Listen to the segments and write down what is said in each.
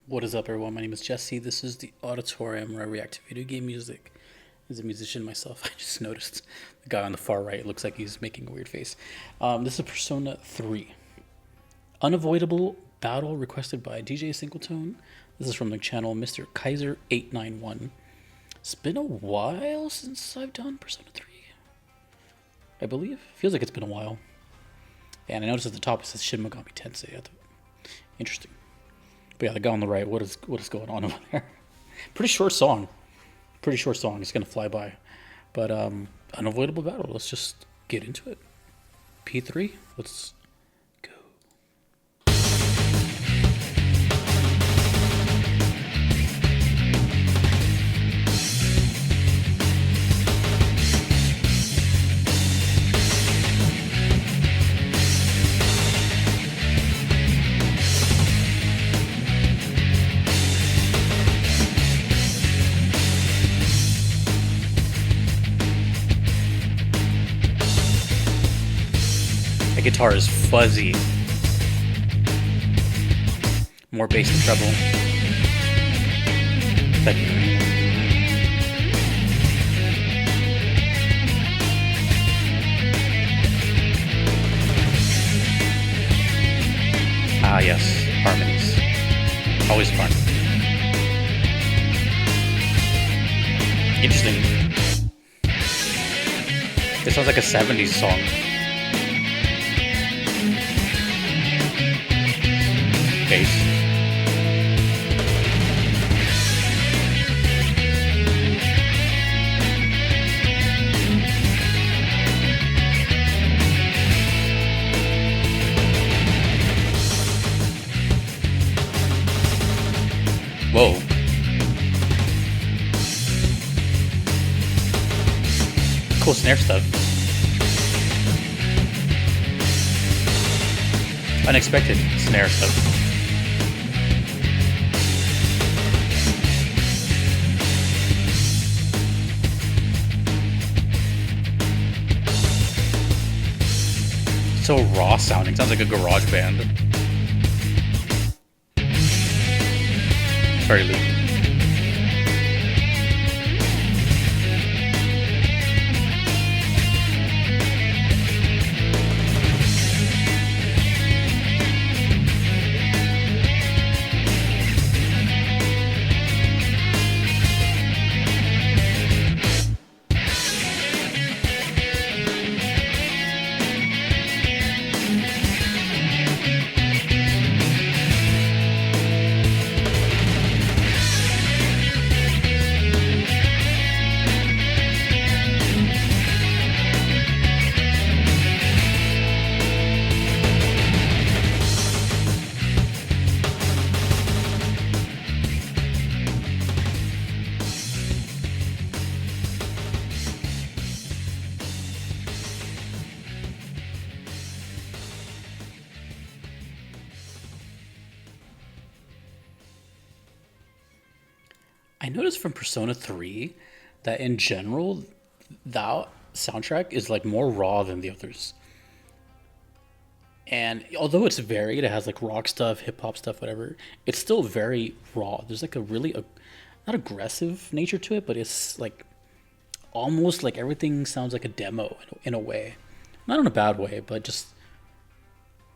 What is up, everyone? My name is Jesse. This is the auditorium where I react to video game music. As a musician myself, I just noticed the guy on the far right looks like he's making a weird face. This is Persona 3. Unavoidable battle requested by DJSingleTone. This is from the channel Mr. Kaiser891. It's been a while since I've done Persona 3, I believe. Feels like it's been a while. And I noticed at the top it says Shin Megami Tensei. Interesting. But yeah, the guy on the right, what is going on over there? Pretty short song. It's gonna fly by. But unavoidable battle. Let's just get into it. P3. Let's go. The guitar is fuzzy. More bass and treble. Ah, yes, harmonies. Always fun. Interesting. This sounds like a 70s song. Bass. Whoa. Cool snare stuff. Unexpected snare stuff. So raw sounding. Sounds like a garage band. Sorry, Luke. I noticed from Persona 3 that in general, that soundtrack is like more raw than the others. And although it's varied, it has like rock stuff, hip hop stuff, whatever, it's still very raw. There's like a really, not aggressive nature to it, but it's like almost like everything sounds like a demo in a way. Not in a bad way, but just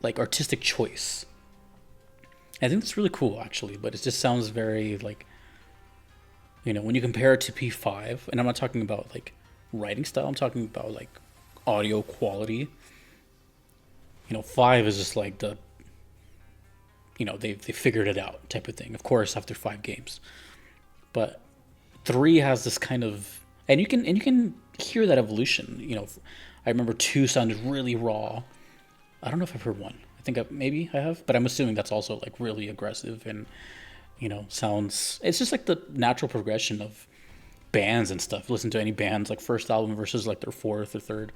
like artistic choice. I think that's really cool actually, but it just sounds very like, when you compare it to P5, and I'm not talking about like writing style, I'm talking about like audio quality. 5 is just like they figured it out type of thing. Of course, after 5 games, but 3 has this kind of, and you can hear that evolution. I remember 2 sounded really raw. I don't know if I've heard 1. I think maybe I have, but I'm assuming that's also like really aggressive and sounds. It's just like the natural progression of bands and stuff. Listen to any band's like first album versus like their fourth or third.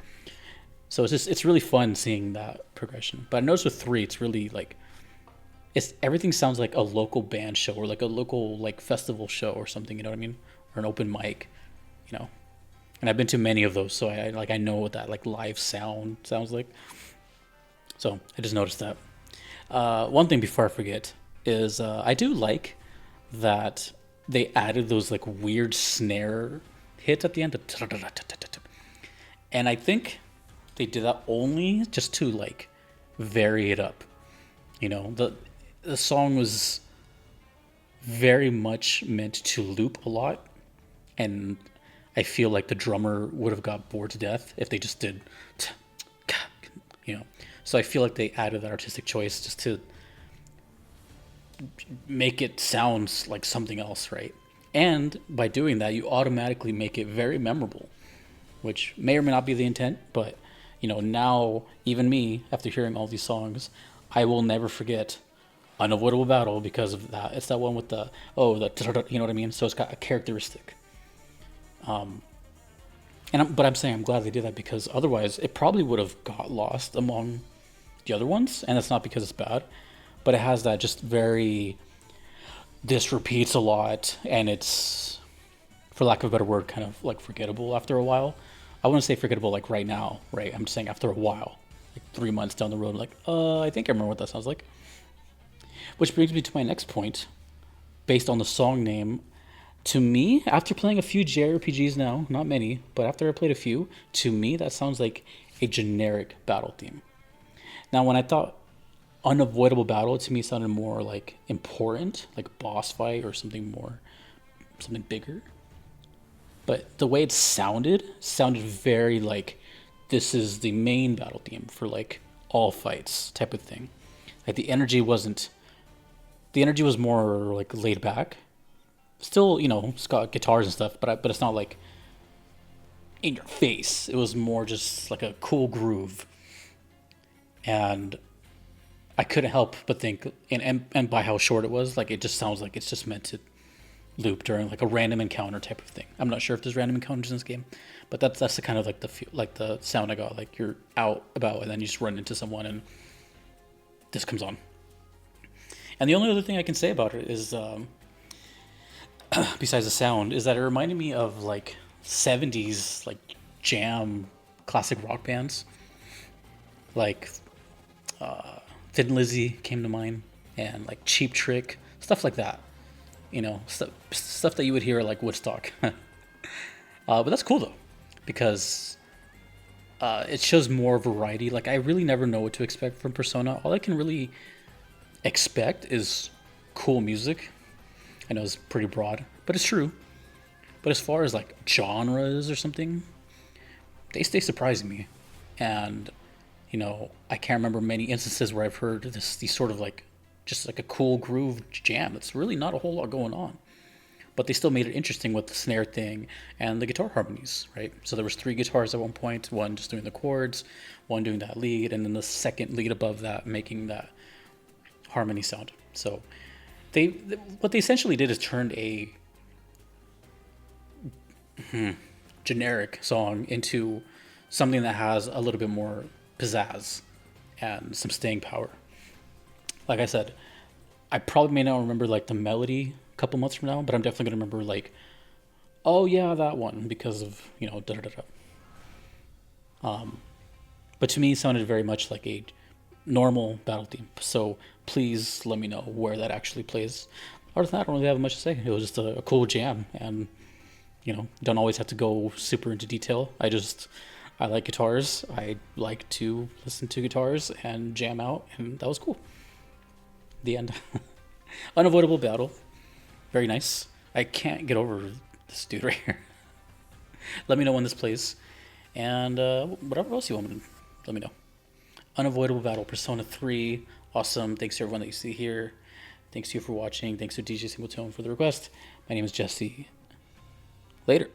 So it's really fun seeing that progression. But I noticed with 3, it's really like everything sounds like a local band show or like a local like festival show or something. You know what I mean? Or an open mic. And I've been to many of those, so I know what that like live sound sounds like. So I just noticed that. One thing before I forget is I do like that they added those like weird snare hits at the end. And I think they did that only just to like vary it up. The song was very much meant to loop a lot, and I feel like the drummer would have got bored to death if they just did, you know. So I feel like they added that artistic choice just to make it sound like something else, right? And by doing that, you automatically make it very memorable, which may or may not be the intent, but now even me, after hearing all these songs, I will never forget Unavoidable Battle because of that. It's that one with the you know what I mean? So it's got a characteristic. But I'm saying I'm glad they did that because otherwise it probably would have got lost among the other ones, and it's not because it's bad, but it has that just very, this repeats a lot, and it's, for lack of a better word, kind of like forgettable after a while. I wouldn't say forgettable like right now, right? I'm just saying after a while, like 3 months down the road, like, I think I remember what that sounds like. Which brings me to my next point, based on the song name. To me, after playing a few JRPGs now, not many, but after I played a few, to me that sounds like a generic battle theme. Now, when I thought Unavoidable Battle, to me sounded more like important, like boss fight or something bigger. But the way it sounded very like this is the main battle theme for like all fights type of thing. Like the energy was more like laid back. Still, it's got guitars and stuff, but it's not like in your face. It was more just like a cool groove. And I couldn't help but think, and by how short it was, like it just sounds like it's just meant to loop during like a random encounter type of thing. I'm not sure if there's random encounters in this game, but that's the kind of like the sound I got. Like you're out about and then you just run into someone and this comes on. And the only other thing I can say about it is, besides the sound, is that it reminded me of like 70s like jam classic rock bands. Like Thin Lizzy came to mind, and like Cheap Trick, stuff like that. Stuff that you would hear at like Woodstock. But that's cool though, because it shows more variety. Like I really never know what to expect from Persona. All I can really expect is cool music. I know it's pretty broad, but it's true. But as far as like genres or something, they stay surprising me. And I can't remember many instances where I've heard these sort of like just like a cool groove jam. It's really not a whole lot going on, but they still made it interesting with the snare thing and the guitar harmonies, right? So there was 3 guitars at one point, one just doing the chords, one doing that lead, and then the second lead above that making that harmony sound. So what they essentially did is turned a generic song into something that has a little bit more pizzazz and some staying power. Like I said, I probably may not remember like the melody a couple months from now, but I'm definitely gonna remember like, oh yeah, that one because of da da da da. But to me, it sounded very much like a normal battle theme. So please let me know where that actually plays. Other than that, I don't really have much to say. It was just a cool jam, and don't always have to go super into detail. I like guitars. I like to listen to guitars and jam out, and that was cool. The end. Unavoidable Battle. Very nice. I can't get over this dude right here. Let me know when this plays. And whatever else you want me to let me know. Unavoidable Battle, Persona 3. Awesome. Thanks to everyone that you see here. Thanks to you for watching. Thanks to DJ Singletone for the request. My name is Jesse. Later.